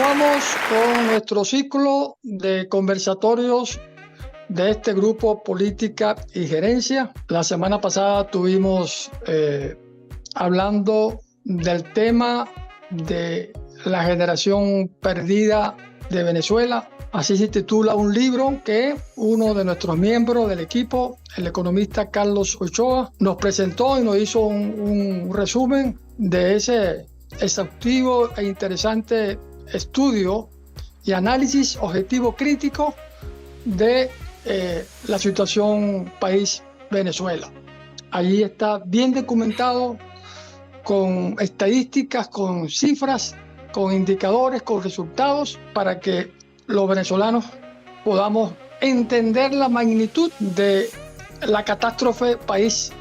Continuamos con nuestro ciclo de conversatorios de este grupo Política y Gerencia. La semana pasada estuvimos hablando del tema de la generación perdida de Venezuela. Así se titula un libro que uno de nuestros miembros del equipo, el economista Carlos Ochoa, nos presentó y nos hizo un resumen de ese exhaustivo e interesante estudio y análisis objetivo crítico de la situación país Venezuela. Allí está bien documentado con estadísticas, con cifras, con indicadores, con resultados, para que los venezolanos podamos entender la magnitud de la catástrofe país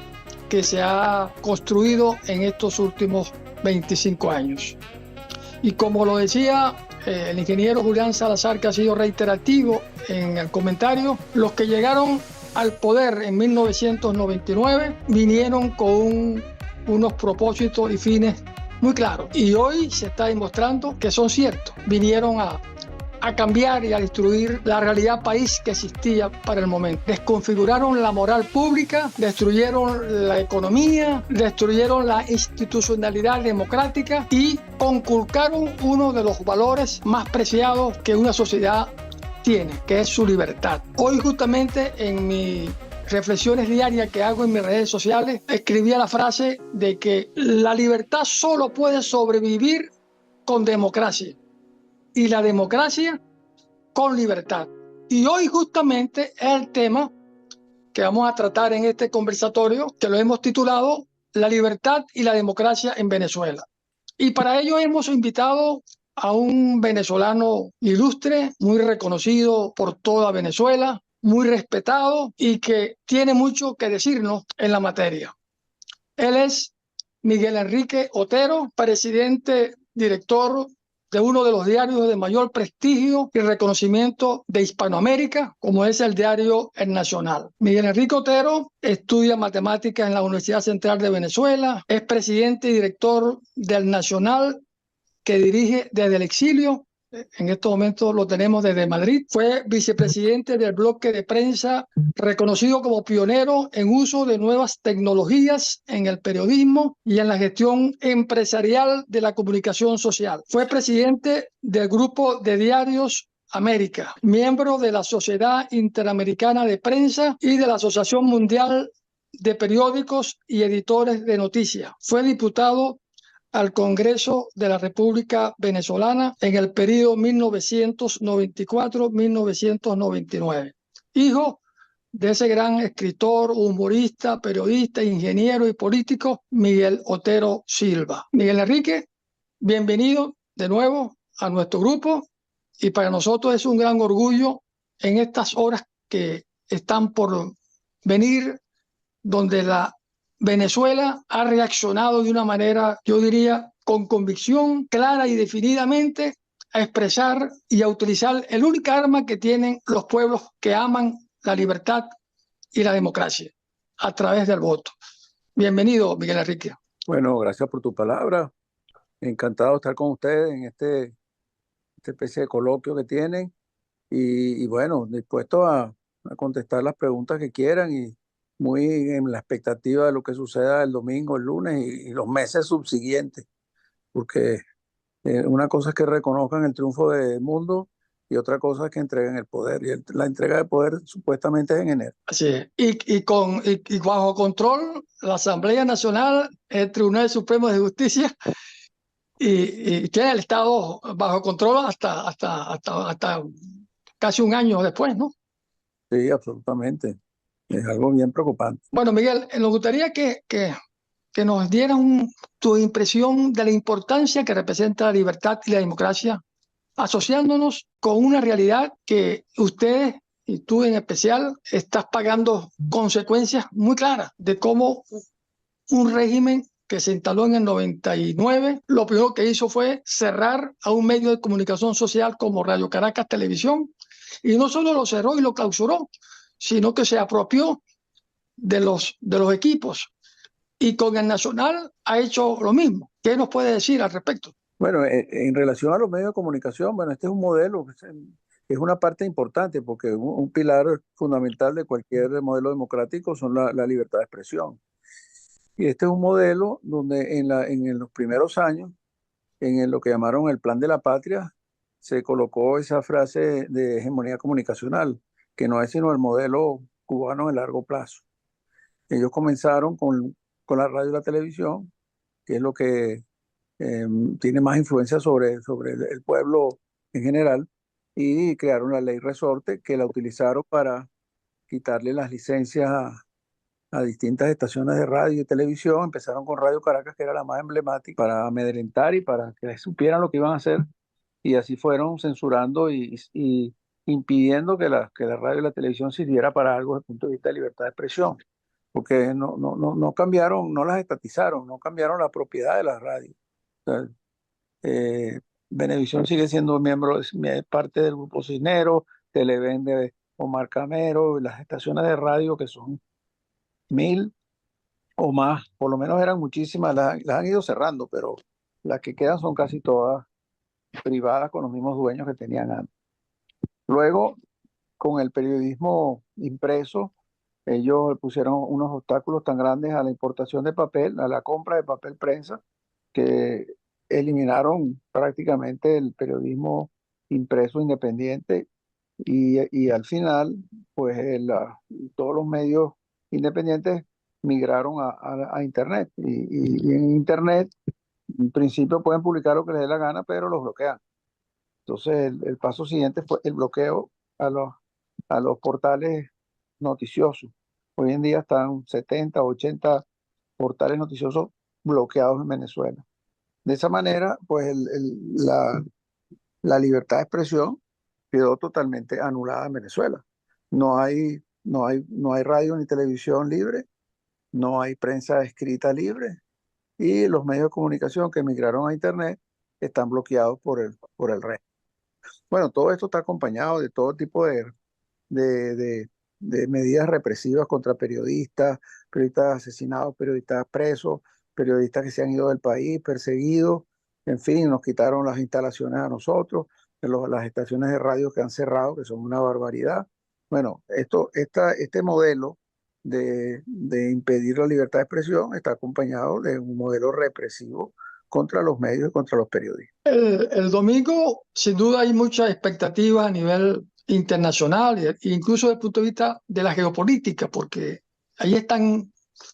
que se ha construido en estos últimos 25 años. Y como lo decía el ingeniero Julián Salazar, que ha sido reiterativo en el comentario, los que llegaron al poder en 1999 vinieron con unos propósitos y fines muy claros. Y hoy se está demostrando que son ciertos. Vinieron a cambiar y a destruir la realidad país que existía para el momento. Desconfiguraron la moral pública, destruyeron la economía, destruyeron la institucionalidad democrática y conculcaron uno de los valores más preciados que una sociedad tiene, que es su libertad. Hoy justamente en mis reflexiones diarias que hago en mis redes sociales, escribía la frase de que la libertad solo puede sobrevivir con democracia y la democracia con libertad. Y hoy justamente es el tema que vamos a tratar en este conversatorio, que lo hemos titulado La libertad y la democracia en Venezuela. Y para ello hemos invitado a un venezolano ilustre, muy reconocido por toda Venezuela, muy respetado y que tiene mucho que decirnos en la materia. Él es Miguel Enrique Otero, presidente director de uno de los diarios de mayor prestigio y reconocimiento de Hispanoamérica, como es el diario El Nacional. Miguel Enrique Otero estudia matemáticas en la Universidad Central de Venezuela, es presidente y director del Nacional, que dirige desde el exilio. En estos momentos lo tenemos desde Madrid. Fue vicepresidente del bloque de prensa, reconocido como pionero en uso de nuevas tecnologías en el periodismo y en la gestión empresarial de la comunicación social. Fue presidente del Grupo de Diarios América, miembro de la Sociedad Interamericana de Prensa y de la Asociación Mundial de Periódicos y Editores de Noticias. Fue diputado al Congreso de la República Venezolana en el periodo 1994-1999. Hijo de ese gran escritor, humorista, periodista, ingeniero y político, Miguel Otero Silva. Miguel Enrique, bienvenido de nuevo a nuestro grupo, y para nosotros es un gran orgullo en estas horas que están por venir, donde la Venezuela ha reaccionado de una manera, yo diría, con convicción clara y definidamente, a expresar y a utilizar el único arma que tienen los pueblos que aman la libertad y la democracia, a través del voto. Bienvenido, Miguel Enrique. Bueno, gracias por tu palabra. Encantado de estar con ustedes en esta especie de coloquio que tienen y bueno, dispuesto a contestar las preguntas que quieran y muy en la expectativa de lo que suceda el domingo, el lunes y los meses subsiguientes, porque una cosa es que reconozcan el triunfo del mundo y otra cosa es que entreguen el poder, y la entrega de poder supuestamente es en enero. Así es. Y bajo control la Asamblea Nacional, el Tribunal Supremo de Justicia, y tiene el Estado bajo control hasta casi un año después, ¿no? Sí, absolutamente. Es algo bien preocupante. Bueno, Miguel, nos gustaría que nos dieras tu impresión de la importancia que representa la libertad y la democracia, asociándonos con una realidad que ustedes, y tú en especial, estás pagando consecuencias muy claras de cómo un régimen que se instaló en el 99, lo primero que hizo fue cerrar a un medio de comunicación social como Radio Caracas Televisión, y no solo lo cerró y lo clausuró, sino que se apropió de los equipos. Y con el Nacional ha hecho lo mismo. ¿Qué nos puede decir al respecto? Bueno, en relación a los medios de comunicación, bueno, este es un modelo, es una parte importante porque un pilar fundamental de cualquier modelo democrático son la libertad de expresión. Y este es un modelo donde en los primeros años, lo que llamaron el Plan de la Patria, se colocó esa frase de hegemonía comunicacional, que no es sino el modelo cubano de largo plazo. Ellos comenzaron con la radio y la televisión, que es lo que eh, tiene más influencia sobre el pueblo en general, y crearon la ley resorte que la utilizaron para quitarle las licencias a distintas estaciones de radio y televisión. Empezaron con Radio Caracas, que era la más emblemática, para amedrentar y para que supieran lo que iban a hacer, y así fueron censurando y impidiendo que la radio y la televisión sirviera para algo desde el punto de vista de libertad de expresión, porque no cambiaron, no las estatizaron, no cambiaron la propiedad de las radios. O sea, Venevisión sigue siendo miembro, es parte del Grupo Cisnero, Televen de Omar Camero, y las estaciones de radio que son 1.000 o más, por lo menos eran muchísimas, las han ido cerrando, pero las que quedan son casi todas privadas con los mismos dueños que tenían antes. Luego, con el periodismo impreso, ellos pusieron unos obstáculos tan grandes a la importación de papel, a la compra de papel prensa, que eliminaron prácticamente el periodismo impreso independiente y al final, pues todos los medios independientes migraron a Internet y en Internet, en principio pueden publicar lo que les dé la gana, pero los bloquean. Entonces, el paso siguiente fue el bloqueo a los portales noticiosos. Hoy en día están 70, 80 portales noticiosos bloqueados en Venezuela. De esa manera, pues la libertad de expresión quedó totalmente anulada en Venezuela. No hay radio ni televisión libre, no hay prensa escrita libre y los medios de comunicación que migraron a Internet están bloqueados por el resto. Bueno, todo esto está acompañado de todo tipo de, de- de medidas represivas contra periodistas, periodistas asesinados, periodistas presos, periodistas que se han ido del país, perseguidos, en fin, nos quitaron las instalaciones a nosotros, las estaciones de radio que han cerrado, que son una barbaridad. Bueno, este modelo de impedir la libertad de expresión está acompañado de un modelo represivo contra los medios y contra los periodistas. El domingo, sin duda, hay muchas expectativas a nivel internacional e incluso desde el punto de vista de la geopolítica, porque ahí están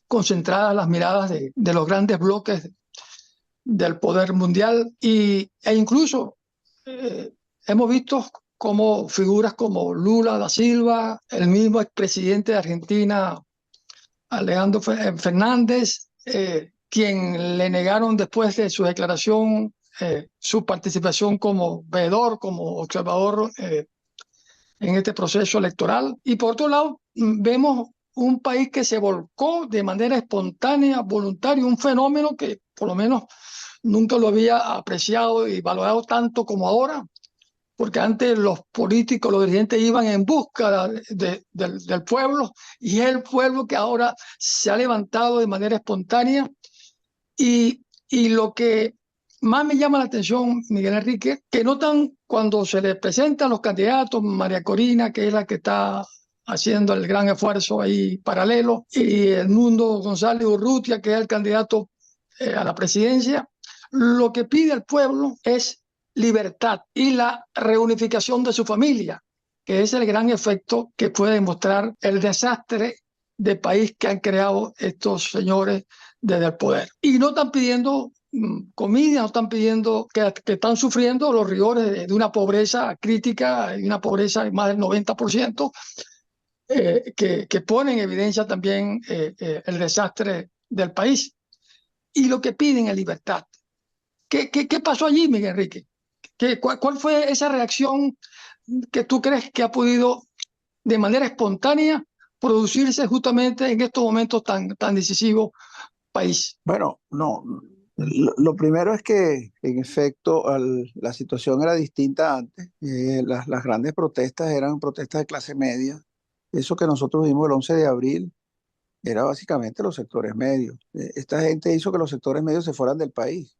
concentradas las miradas de los grandes bloques del poder mundial e incluso hemos visto como figuras como Lula da Silva, el mismo expresidente de Argentina, Alejandro Fernández, quien le negaron después de su declaración su participación como veedor, como observador en este proceso electoral. Y por otro lado, vemos un país que se volcó de manera espontánea, voluntaria, un fenómeno que por lo menos nunca lo había apreciado y valorado tanto como ahora, porque antes los políticos, los dirigentes iban en busca del pueblo y es el pueblo que ahora se ha levantado de manera espontánea y lo que más me llama la atención, Miguel Enrique, que notan cuando se les presentan los candidatos, María Corina, que es la que está haciendo el gran esfuerzo ahí paralelo, y Edmundo González Urrutia, que es el candidato a la presidencia, lo que pide el pueblo es libertad y la reunificación de su familia, que es el gran efecto que puede demostrar el desastre de país que han creado estos señores desde el poder. Y no están pidiendo comida, no están pidiendo que están sufriendo los rigores de una pobreza crítica, de una pobreza de más del 90%, que pone en evidencia también el desastre del país. Y lo que piden es libertad. ¿Qué pasó allí, Miguel Enrique? ¿Cuál fue esa reacción que tú crees que ha podido de manera espontánea producirse justamente en estos momentos tan decisivos país? Bueno, no. Lo primero es que, en efecto, la situación era distinta antes. Las grandes protestas eran protestas de clase media. Eso que nosotros vimos el 11 de abril era básicamente los sectores medios. Esta gente hizo que los sectores medios se fueran del país.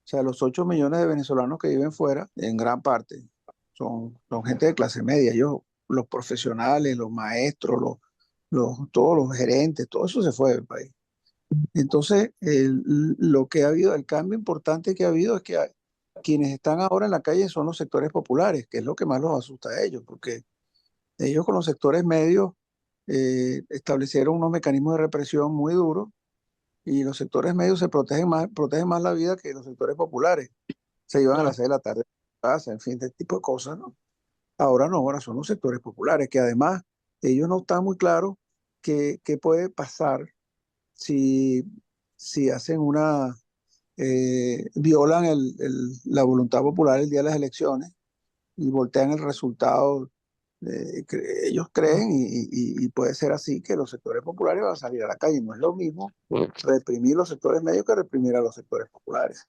O sea, los 8 millones de venezolanos que viven fuera, en gran parte, son gente de clase media. Ellos, los profesionales, los maestros, todos los gerentes, todo eso se fue del país. Entonces, lo que ha habido, el cambio importante que ha habido es que quienes están ahora en la calle son los sectores populares, que es lo que más los asusta a ellos, porque ellos con los sectores medios establecieron unos mecanismos de represión muy duros y los sectores medios se protegen más la vida que los sectores populares. Se iban a las Claro. 6 de la tarde a casa, en fin, este tipo de cosas, ¿no? Ahora no, ahora son los sectores populares, que además ellos no están muy claros qué puede pasar si, si hacen violan la voluntad popular el día de las elecciones y voltean el resultado. Ellos creen y puede ser así que los sectores populares van a salir a la calle. No es lo mismo reprimir los sectores medios que reprimir a los sectores populares.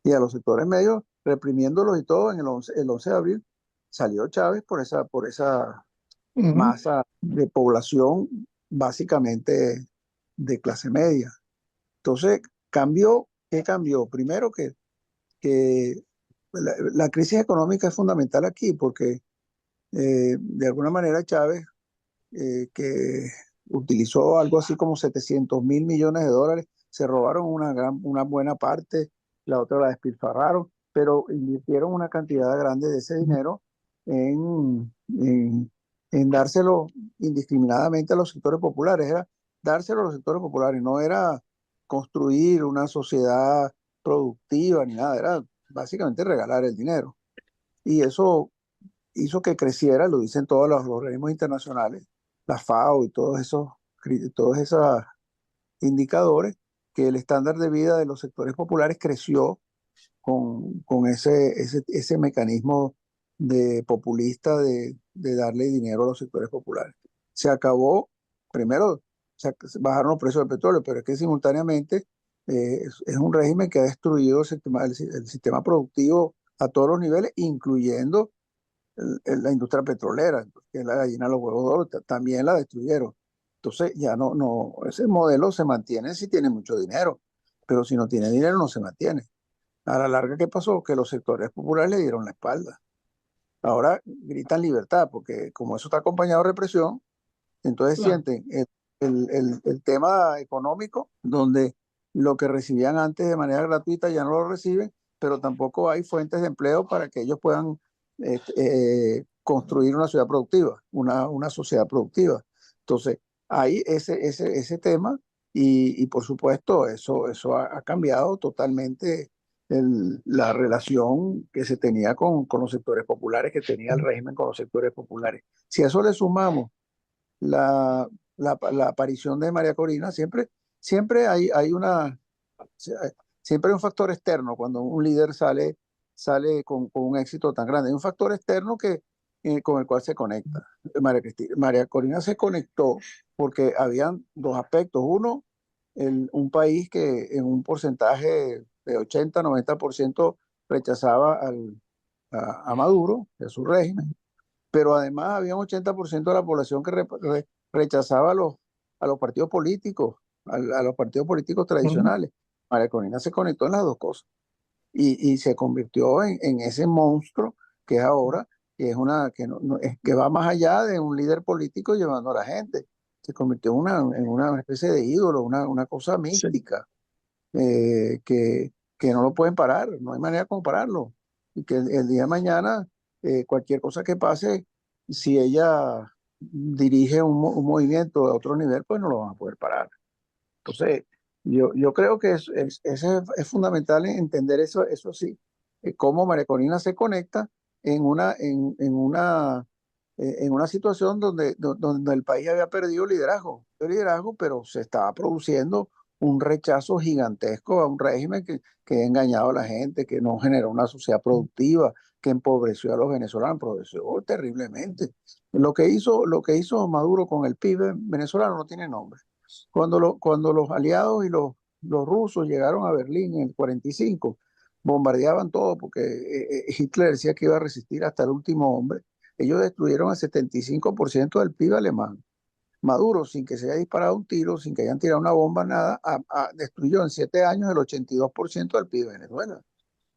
Y a los sectores medios, reprimiéndolos y todo, el 11 de abril salió Chávez por esa Ujú. masa de población básicamente de clase media. Entonces, ¿qué cambió? Primero que la crisis económica es fundamental aquí porque de alguna manera Chávez, que utilizó algo así como 700.000 millones de dólares, se robaron una buena parte, la otra la despilfarraron, pero invirtieron una cantidad grande de ese dinero en dárselo indiscriminadamente a los sectores populares. Era dárselo a los sectores populares, no era construir una sociedad productiva ni nada, era básicamente regalar el dinero. Y eso hizo que creciera, lo dicen todos los organismos internacionales, la FAO y todos esos indicadores, que el estándar de vida de los sectores populares creció con ese mecanismo populista de darle dinero a los sectores populares. Se acabó, primero, bajaron los precios del petróleo, pero es que simultáneamente es un régimen que ha destruido el sistema productivo a todos los niveles, incluyendo la industria petrolera, que es la gallina de los huevos de oro, también la destruyeron. Entonces ya ese modelo se mantiene si tiene mucho dinero, pero si no tiene dinero no se mantiene. A la larga, ¿qué pasó? Que los sectores populares le dieron la espalda. Ahora gritan libertad, porque como eso está acompañado de represión, entonces Claro. sienten el tema económico, donde lo que recibían antes de manera gratuita ya no lo reciben, pero tampoco hay fuentes de empleo para que ellos puedan construir una ciudad productiva, una sociedad productiva. Entonces, hay ese tema y por supuesto eso ha cambiado totalmente la relación que se tenía con los sectores populares, que tenía el régimen con los sectores populares. Si a eso le sumamos la, la aparición de María Corina, siempre siempre hay un factor externo cuando un líder sale con un éxito tan grande. Hay un factor externo con el cual se conecta. María Corina se conectó porque habían dos aspectos. Uno, un país que en un porcentaje de 80-90% rechazaba a Maduro, a su régimen, pero además había un 80% de la población que rechazaba a los partidos políticos, a los partidos políticos Ujú. tradicionales. María Corina se conectó en las dos cosas y se convirtió en ese monstruo que es ahora, que es que va más allá de un líder político llevando a la gente. Se convirtió en una especie de ídolo, una cosa Sí. mística, que no lo pueden parar, no hay manera de compararlo. Y que el día de mañana, cualquier cosa que pase, si ella dirige un movimiento a otro nivel, pues no lo van a poder parar. Entonces, yo creo que es fundamental entender eso sí, cómo María Corina se conecta en una situación donde el país había perdido liderazgo, pero se estaba produciendo un rechazo gigantesco a un régimen que ha engañado a la gente, que no generó una sociedad productiva, que empobreció a los venezolanos, empobreció terriblemente. Lo que hizo Maduro con el PIB venezolano no tiene nombre. Cuando los aliados y los rusos llegaron a Berlín en el 45, bombardeaban todo porque Hitler decía que iba a resistir hasta el último hombre. Ellos destruyeron el 75% del PIB alemán. Maduro, sin que se haya disparado un tiro, sin que hayan tirado una bomba, nada, destruyó en 7 años el 82% del PIB de Venezuela.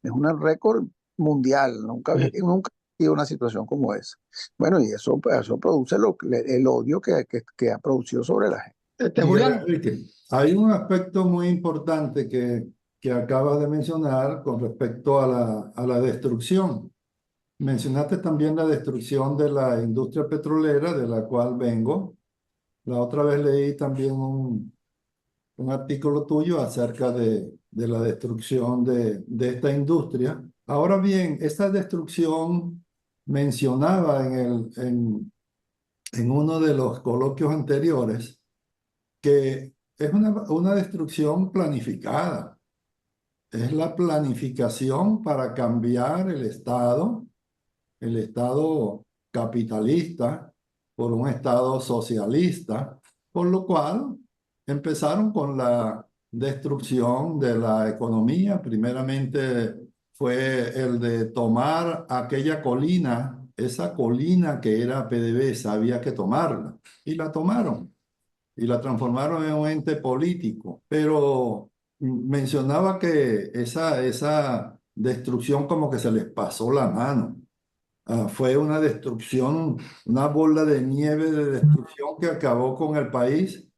Es un récord mundial. Nunca ha habido una situación como esa. Bueno, y eso produce el odio que ha producido sobre la gente. Miguel Julián, Enrique, hay un aspecto muy importante que acabas de mencionar con respecto a la destrucción. Mencionaste también la destrucción de la industria petrolera, de la cual vengo. La otra vez leí también un artículo tuyo acerca de la destrucción de esta industria. Ahora bien, esta destrucción mencionaba en uno de los coloquios anteriores que es una destrucción planificada. Es la planificación para cambiar el Estado capitalista por un Estado socialista, por lo cual empezaron con la destrucción de la economía. Primeramente fue el de tomar aquella colina, esa colina que era PDVSA, había que tomarla, y la tomaron y la transformaron en un ente político. Pero mencionaba que esa destrucción como que se les pasó la mano. Fue una destrucción, una bola de nieve de destrucción que acabó con el país,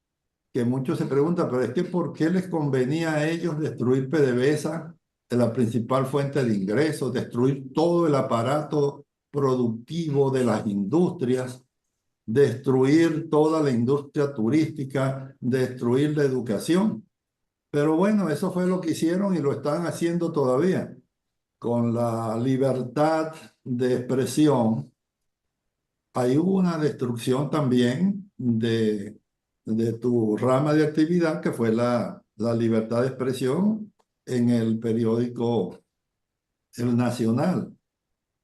que muchos se preguntan, pero es que ¿por qué les convenía a ellos destruir PDVSA, la principal fuente de ingresos, destruir todo el aparato productivo de las industrias, destruir toda la industria turística, destruir la educación? Pero bueno, eso fue lo que hicieron y lo están haciendo todavía. Con la libertad de expresión, hay una destrucción también de tu rama de actividad, que fue la libertad de expresión en el periódico El Nacional.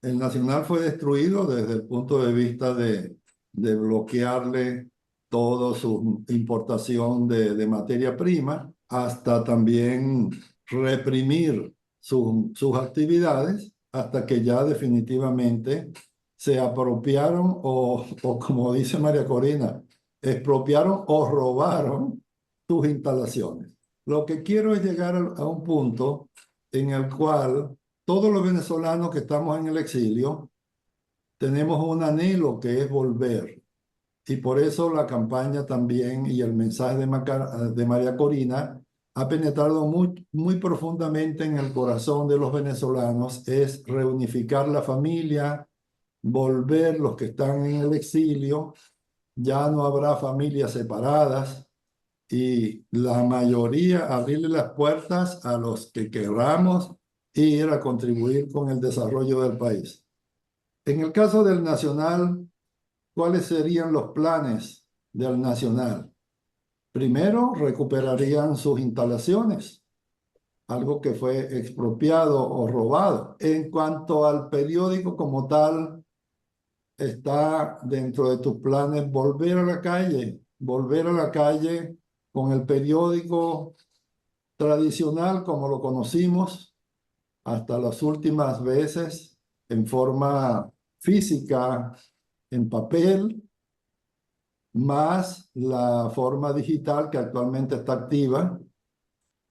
El Nacional fue destruido desde el punto de vista de bloquearle toda su importación de materia prima, hasta también reprimir sus actividades, hasta que ya definitivamente se apropiaron o como dice María Corina, expropiaron o robaron sus instalaciones. Lo que quiero es llegar a un punto en el cual todos los venezolanos que estamos en el exilio tenemos un anhelo, que es volver. Y por eso la campaña también y el mensaje de María Corina ha penetrado muy profundamente en el corazón de los venezolanos, es reunificar la familia, volver los que están en el exilio. Ya no habrá familias separadas, y la mayoría abrirle las puertas a los que queramos ir a contribuir con el desarrollo del país. En el caso del Nacional, ¿cuáles serían los planes del Nacional? Primero, recuperarían sus instalaciones, algo que fue expropiado o robado. En cuanto al periódico como tal, está dentro de tus planes volver a la calle con el periódico tradicional como lo conocimos hasta las últimas veces, en forma física, en papel, más la forma digital que actualmente está activa.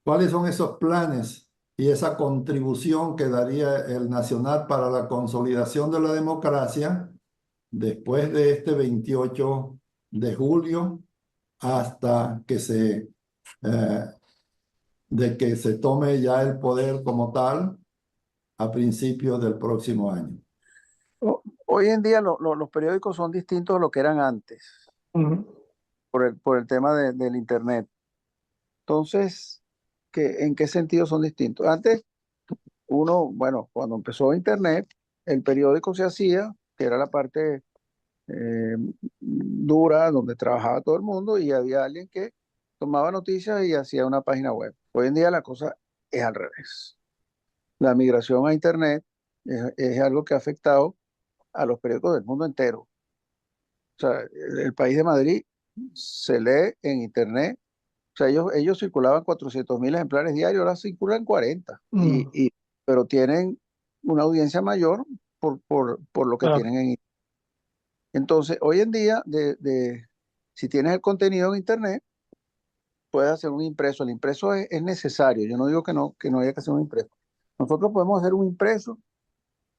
¿Cuáles son esos planes y esa contribución que daría el Nacional para la consolidación de la democracia después de este 28 de julio hasta de que se tome ya el poder como tal a principios del próximo año? Hoy en día los periódicos son distintos a lo que eran antes, por el tema del Internet. Entonces, ¿en qué sentido son distintos? Antes, bueno, cuando empezó Internet, el periódico se hacía, que era la parte dura, donde trabajaba todo el mundo, y había alguien que tomaba noticias y hacía una página web. Hoy en día la cosa es al revés. La migración a Internet es algo que ha afectado a los periódicos del mundo entero. O sea, el País de Madrid se lee en Internet. O sea, ellos circulaban 400.000 ejemplares diarios, ahora circulan 40. Pero tienen una audiencia mayor por lo que Claro. tienen en Internet. Entonces, hoy en día, si tienes el contenido en Internet, puedes hacer un impreso. El impreso es necesario. Yo no digo que no haya que hacer un impreso. Nosotros podemos hacer un impreso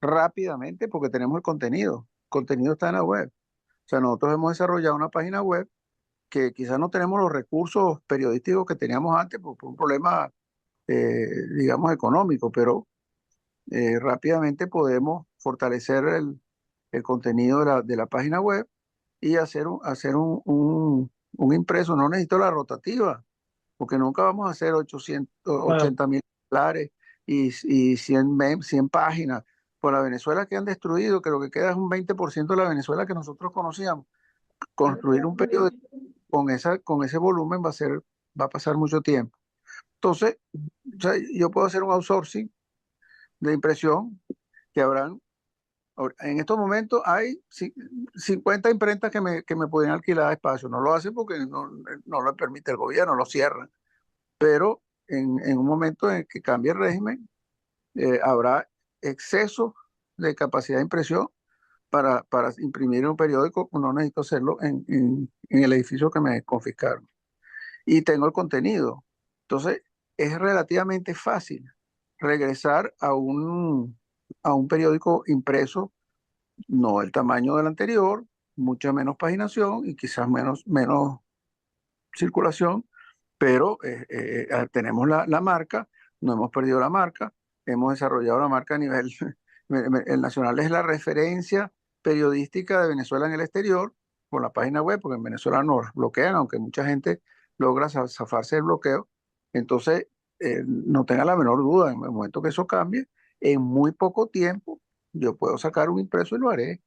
rápidamente porque tenemos el contenido. El contenido está en la web. O sea, nosotros hemos desarrollado una página web que quizás no tenemos los recursos periodísticos que teníamos antes por un problema, digamos, económico, pero rápidamente podemos fortalecer el contenido de la página web y hacer un impreso. No necesito la rotativa, porque nunca vamos a hacer Claro. 80.000 ejemplares y 100 páginas. Por la Venezuela que han destruido, que lo que queda es un 20% de la Venezuela que nosotros conocíamos. Construir un periódico con ese volumen va a pasar mucho tiempo. Entonces, o sea, yo puedo hacer un outsourcing de impresión que habrán, en estos momentos hay 50 imprentas que me pueden alquilar espacio. No lo hacen porque no lo permite el gobierno, lo cierran. Pero en un momento en que cambie el régimen, habrá exceso de capacidad de impresión para imprimir un periódico. No necesito hacerlo en el edificio que me confiscaron. Y tengo el contenido. Entonces, es relativamente fácil regresar a un periódico impreso, no el tamaño del anterior, mucha menos paginación y quizás menos circulación, pero tenemos la marca, no hemos perdido la marca, hemos desarrollado la marca a nivel, el Nacional es la referencia periodística de Venezuela en el exterior por la página web, porque en Venezuela nos bloquean, aunque mucha gente logra zafarse del bloqueo. Entonces, no tenga la menor duda, en el momento que eso cambie, en muy poco tiempo yo puedo sacar un impreso y lo haré.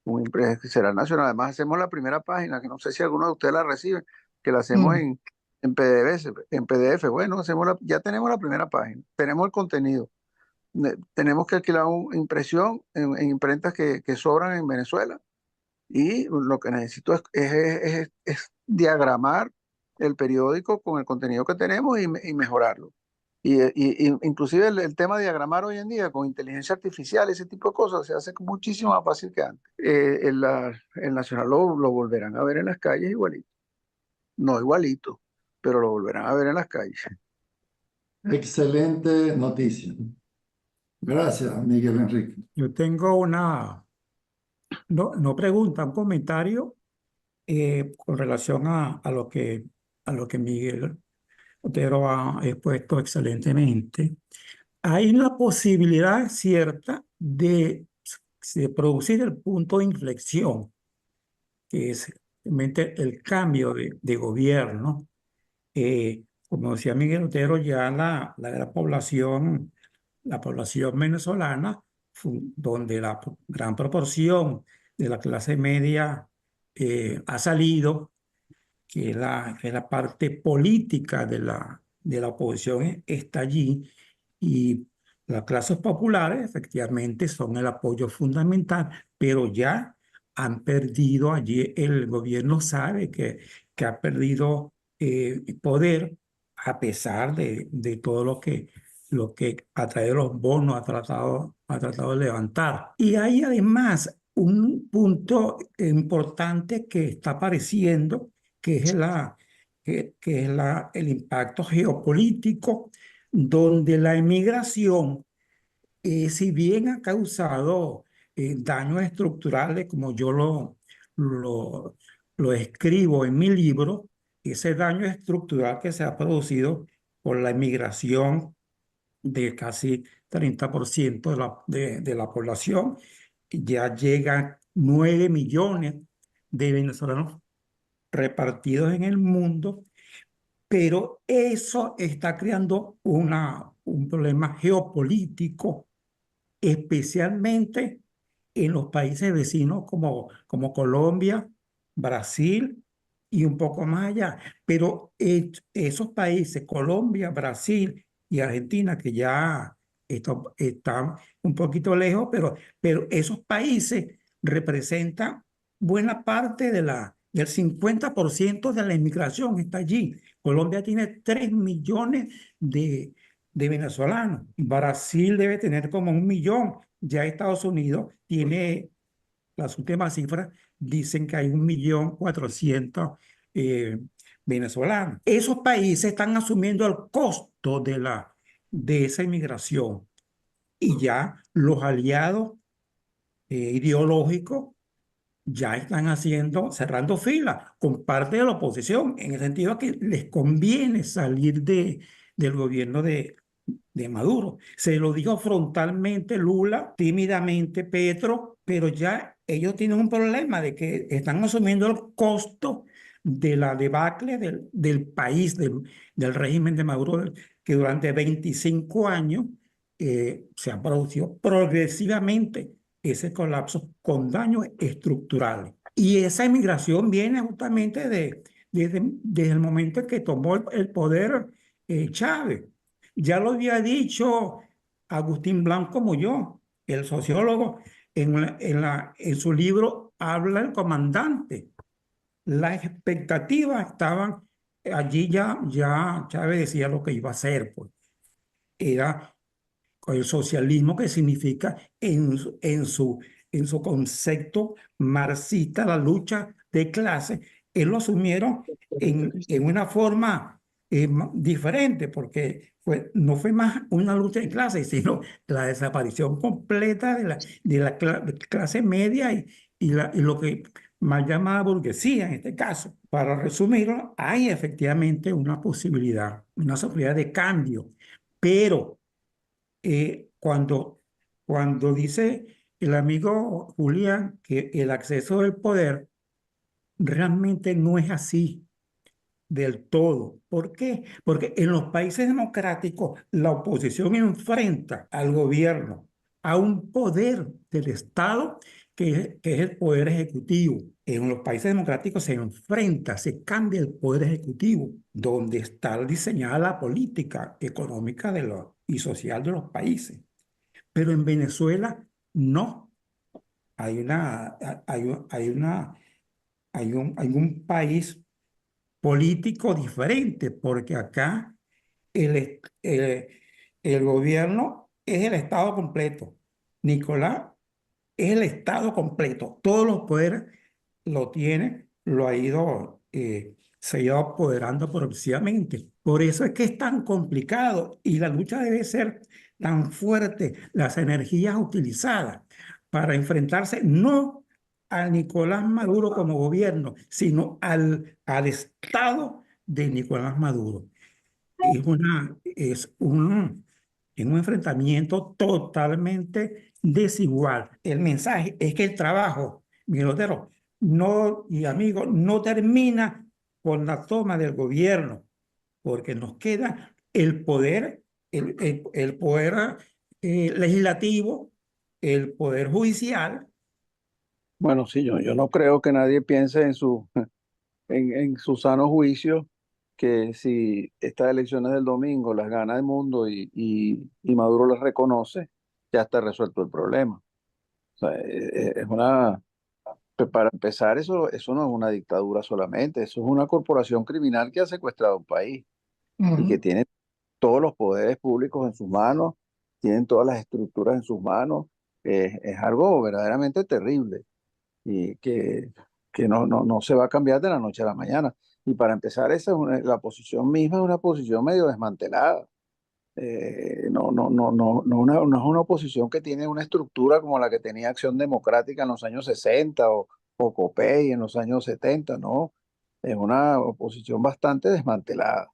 Un impreso que será nacional. Además, hacemos la primera página, que no sé si alguno de ustedes la recibe, que la hacemos Mm. en PDF, en PDF. Bueno, ya tenemos la primera página, tenemos el contenido. Tenemos que alquilar una impresión en imprentas que sobran en Venezuela y lo que necesito es diagramar el periódico con el contenido que tenemos y mejorarlo. Inclusive el tema de diagramar hoy en día con inteligencia artificial, ese tipo de cosas, se hace muchísimo más fácil que antes. El Nacional lo volverán a ver en las calles igualito. No igualito, pero lo volverán a ver en las calles. Excelente noticia. Gracias, Miguel Enrique. Yo tengo una, no pregunta, un comentario con relación a lo que Miguel Otero ha expuesto excelentemente. Hay una posibilidad cierta de producir el punto de inflexión, que es realmente el cambio de gobierno. Como decía Miguel Otero, ya la gran población, la población venezolana, donde la gran proporción de la clase media ha salido, que es la parte política de la oposición está allí, y las clases populares efectivamente son el apoyo fundamental, pero ya han perdido allí, el gobierno sabe que ha perdido poder a pesar de todo lo que a través de los bonos ha tratado de levantar. Y hay además un punto importante que está apareciendo, que es el impacto geopolítico, donde la emigración, si bien ha causado daños estructurales, como yo lo, lo escribo en mi libro, ese daño estructural que se ha producido por la emigración de casi 30% de la población, ya llegan 9 millones de venezolanos repartidos en el mundo, pero eso está creando un problema geopolítico, especialmente en los países vecinos como Colombia, Brasil y un poco más allá. Pero esos países, Colombia, Brasil y Argentina, que ya están un poquito lejos, pero esos países representan buena parte del 50% de la inmigración está allí. Colombia tiene 3 millones de venezolanos. Brasil debe tener como 1 millón. Ya Estados Unidos tiene, las últimas cifras dicen que hay 1.400.000 venezolanos. Esos países están asumiendo el costo de esa inmigración. y ya los aliados ideológicos ya están cerrando filas con parte de la oposición, en el sentido que les conviene salir del gobierno de Maduro. Se lo dijo frontalmente Lula, tímidamente Petro, pero ya ellos tienen un problema de que están asumiendo el costo de la debacle del país, del régimen de Maduro, que durante 25 años se ha producido progresivamente ese colapso con daños estructurales. Y esa emigración viene justamente desde el momento en que tomó el poder Chávez. Ya lo había dicho Agustín Blanco Muñoz, el sociólogo, en su libro Habla el comandante. Las expectativas estaban allí, ya Chávez decía lo que iba a hacer, pues. Era el socialismo, que significa en su concepto marxista la lucha de clase. Él lo asumieron en una forma diferente, porque no fue más una lucha de clase, sino la desaparición completa de la clase media y lo que mal llamada burguesía en este caso. Para resumirlo, hay efectivamente una posibilidad de cambio, pero cuando dice el amigo Julián que el acceso del poder realmente no es así del todo. ¿Por qué? Porque en los países democráticos la oposición enfrenta al gobierno a un poder del Estado que es el poder ejecutivo. En los países democráticos se cambia el poder ejecutivo, donde está diseñada la política económica y social de los países. Pero en Venezuela no. Hay una, hay una, hay un país político diferente, porque acá el, el, el gobierno es el Estado completo. Nicolás es el Estado completo. Todos los poderes lo tiene, se ha ido apoderando progresivamente. Por eso es que es tan complicado y la lucha debe ser tan fuerte, las energías utilizadas para enfrentarse no a Nicolás Maduro como gobierno, sino al Estado de Nicolás Maduro. Es un enfrentamiento totalmente desigual. El mensaje es que el trabajo, Miguel Otero, no, y amigos, no termina con la toma del gobierno, porque nos queda el poder, el poder legislativo, el poder judicial. Bueno, sí, yo no creo que nadie piense en su sano juicio que si estas elecciones del domingo las gana el mundo y Maduro las reconoce, ya está resuelto el problema. O sea, para empezar, eso no es una dictadura solamente, eso es una corporación criminal que ha secuestrado un país y que Ujú. tiene todos los poderes públicos en sus manos, tienen todas las estructuras en sus manos. Es algo verdaderamente terrible y que no se va a cambiar de la noche a la mañana. Y para empezar, la posición misma es una posición medio desmantelada. No es una oposición que tiene una estructura como la que tenía Acción Democrática en los años 60 o COPEI en los años 70, no. Es una oposición bastante desmantelada.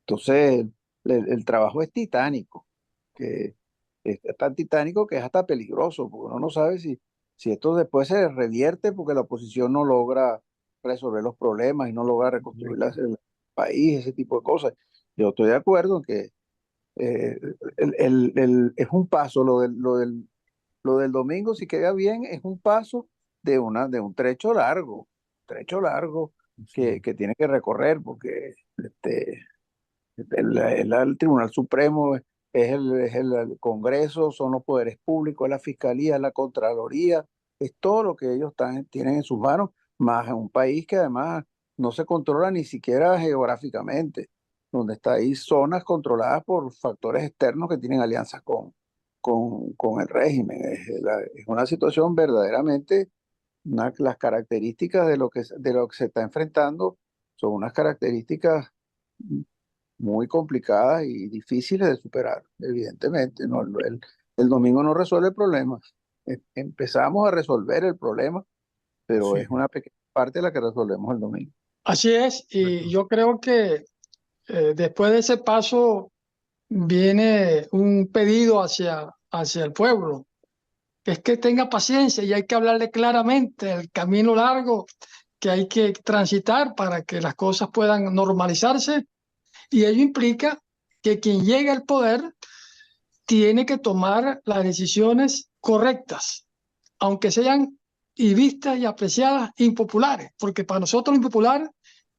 Entonces, el trabajo es titánico, que es tan titánico que es hasta peligroso, porque uno no sabe si esto después se revierte porque la oposición no logra resolver los problemas y no logra reconstruir el país, ese tipo de cosas. Yo estoy de acuerdo en que eh, es un paso, lo del domingo, si queda bien, es un paso de un trecho largo Sí. que tiene que recorrer, porque el Tribunal Supremo es el Congreso, son los poderes públicos, es la Fiscalía, es la Contraloría, es todo lo que ellos tienen en sus manos, más en un país que además no se controla ni siquiera geográficamente, donde está ahí zonas controladas por factores externos que tienen alianzas con el régimen. Es una situación verdaderamente, las características de lo que se está enfrentando son unas características muy complicadas y difíciles de superar, evidentemente, ¿no? El domingo no resuelve el problema. Empezamos a resolver el problema, pero Sí, es una pequeña parte la que resolvemos el domingo. Así es, y yo creo que después de ese paso viene un pedido hacia el pueblo, que es que tenga paciencia y hay que hablarle claramente el camino largo que hay que transitar para que las cosas puedan normalizarse, y ello implica que quien llegue al poder tiene que tomar las decisiones correctas, aunque sean y vistas y apreciadas impopulares, porque para nosotros lo impopular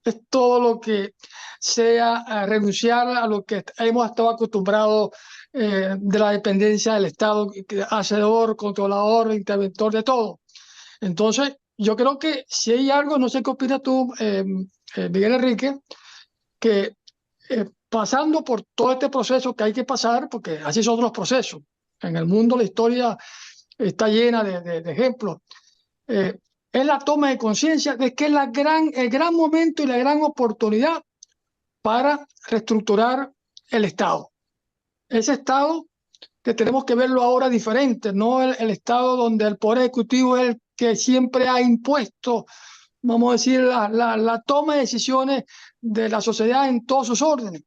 es todo lo que sea renunciar a lo que hemos estado acostumbrados de la dependencia del Estado, hacedor, controlador, interventor de todo. Entonces, yo creo que si hay algo, no sé qué opinas tú, Miguel Enrique, que pasando por todo este proceso que hay que pasar, porque así son los procesos. En el mundo la historia está llena de ejemplos. Es la toma de conciencia de que es el gran momento y la gran oportunidad para reestructurar el Estado. Ese Estado que tenemos que verlo ahora diferente, no el Estado donde el Poder Ejecutivo es el que siempre ha impuesto, vamos a decir, la toma de decisiones de la sociedad en todos sus órdenes.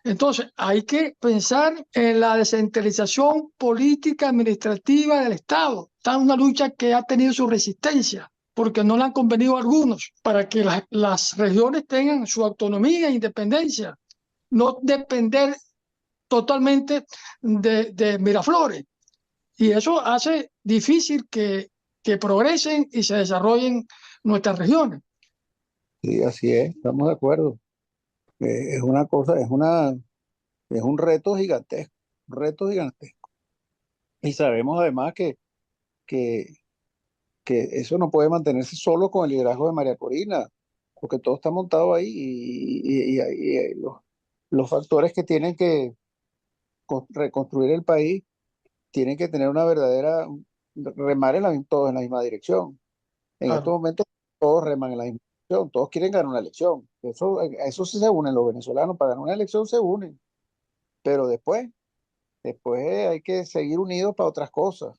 Entonces, hay que pensar en la descentralización política administrativa del Estado. Está en una lucha que ha tenido su resistencia, porque no le han convenido a algunos, para que las regiones tengan su autonomía e independencia, no depender totalmente de Miraflores. Y eso hace difícil que progresen y se desarrollen nuestras regiones. Sí, así es, estamos de acuerdo. Es una cosa, es un reto gigantesco. Y sabemos además que, que eso no puede mantenerse solo con el liderazgo de María Corina, porque todo está montado ahí y los factores que tienen que reconstruir el país tienen que tener una verdadera, remar todos en la misma dirección. En estos Claro. momentos todos reman en la misma dirección, todos quieren ganar una elección. Eso sí se unen los venezolanos, para ganar una elección se unen, pero después hay que seguir unidos para otras cosas.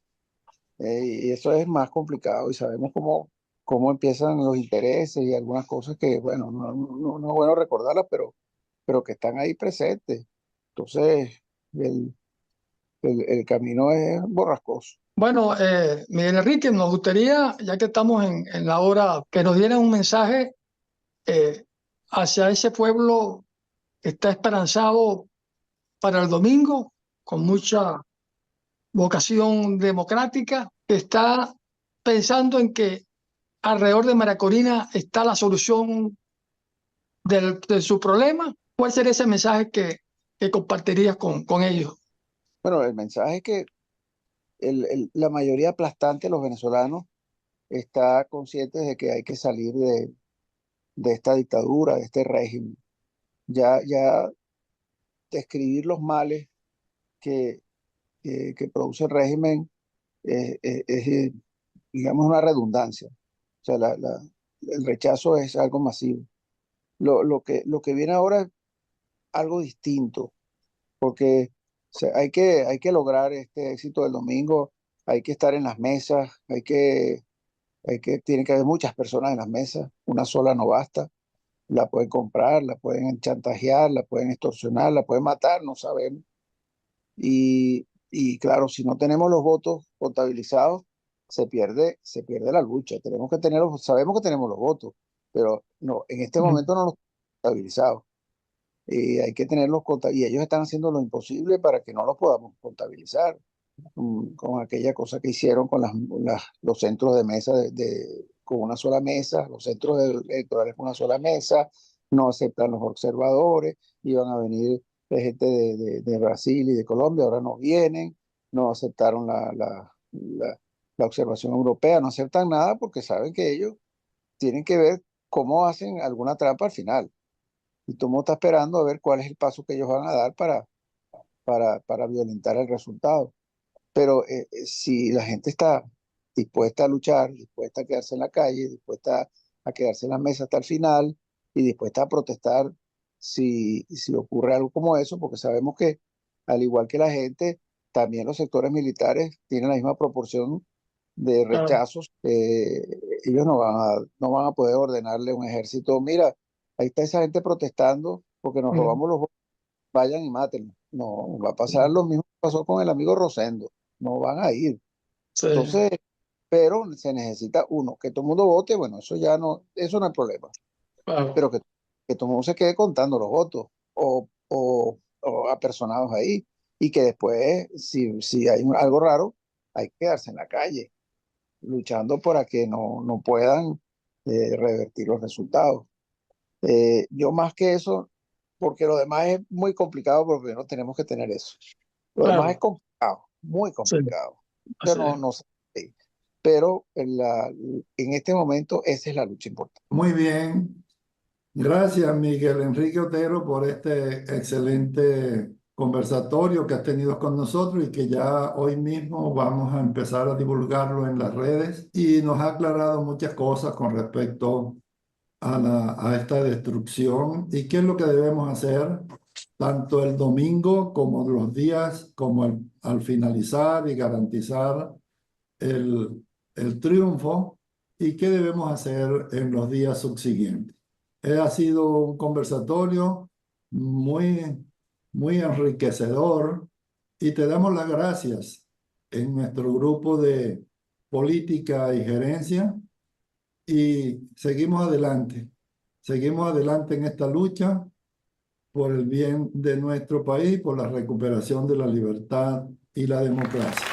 Y eso es más complicado y sabemos cómo empiezan los intereses y algunas cosas que, bueno, no es bueno recordarlas, pero que están ahí presentes. Entonces, el, el camino es borrascoso. Bueno, Miguel Enrique, nos gustaría, ya que estamos en la hora, que nos dieran un mensaje eh, hacia ese pueblo que está esperanzado para el domingo, con mucha vocación democrática, que está pensando en que alrededor de Maracorina está la solución de su problema. ¿Cuál sería ese mensaje que compartirías con ellos? Bueno, el mensaje es que la mayoría aplastante de los venezolanos está consciente de que hay que salir de esta dictadura, de este régimen. Ya describir los males que, que produce el régimen es, digamos, una redundancia. O sea, el rechazo es algo masivo. Lo que viene ahora es algo distinto, porque hay que lograr este éxito del domingo, hay que estar en las mesas, tiene que haber muchas personas en las mesas, una sola no basta, la pueden comprar, la pueden chantajear, la pueden extorsionar, la pueden matar, no sabemos. Y claro, si no tenemos los votos contabilizados, se pierde la lucha. Sabemos que tenemos los votos, pero no, en este momento no los contabilizados. Y hay que tenerlos y ellos están haciendo lo imposible para que no los podamos contabilizar con aquella cosa que hicieron con los centros de mesa con una sola mesa, los centros electorales con una sola mesa, no aceptan los observadores, iban a venir gente de Brasil y de Colombia, ahora no vienen, no aceptaron la observación europea, no aceptan nada porque saben que ellos tienen que ver cómo hacen alguna trampa al final. Y todo el mundo está esperando a ver cuál es el paso que ellos van a dar para violentar el resultado. Pero si la gente está dispuesta a luchar, dispuesta a quedarse en la calle, dispuesta a quedarse en la mesa hasta el final y dispuesta a protestar si ocurre algo como eso, porque sabemos que al igual que la gente, también los sectores militares tienen la misma proporción de Claro. rechazos. Ellos no van a poder ordenarle a un ejército, mira, ahí está esa gente protestando porque nos robamos los votos, vayan y mátenlos. No, va a pasar lo mismo que pasó con el amigo Rosendo, no van a ir. Sí, Entonces, pero se necesita uno, que todo el mundo vote, bueno, eso no es problema, claro. pero que todo el mundo se quede contando los votos o apersonados ahí, y que después, si hay algo raro, hay que quedarse en la calle, luchando para que no puedan revertir los resultados. Yo más que eso, porque lo demás es muy complicado, porque no tenemos que tener eso. Lo demás es Claro. complicado, muy Sí, complicado. Yo así es. no sé, pero en este momento esa es la lucha importante. Muy bien. Gracias, Miguel Enrique Otero, por este excelente conversatorio que has tenido con nosotros y que ya hoy mismo vamos a empezar a divulgarlo en las redes. Y nos ha aclarado muchas cosas con respecto a esta destrucción y qué es lo que debemos hacer tanto el domingo como los días, como al finalizar y garantizar el triunfo, y qué debemos hacer en los días subsiguientes. Ha sido un conversatorio muy, muy enriquecedor y te damos las gracias en nuestro grupo de política y gerencia, y seguimos adelante en esta lucha por el bien de nuestro país, por la recuperación de la libertad y la democracia.